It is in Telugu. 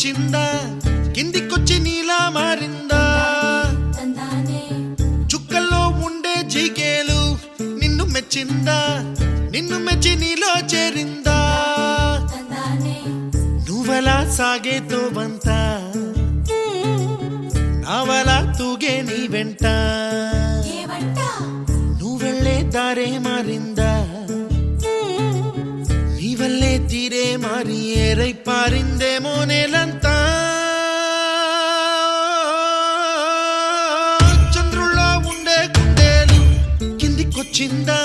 కిందికొచ్చిందా కిందికొచ్చి నీలా మారిందా చుక్కల్లో ఉండే జీకేలు నిన్ను మెచ్చిందా నిన్ను మెచ్చి నీలో చేరిందా నువ్వలా సాగేతో బంత నావలా తూగే నీ వెంట నువ్వెళ్ళే దారే మారిందా నీ వల్లే తీరే మారి ఏరై పారిందేమో నేలంతా చంద్రుల్లో ఉండే గుండెలు కిందికొచ్చిందా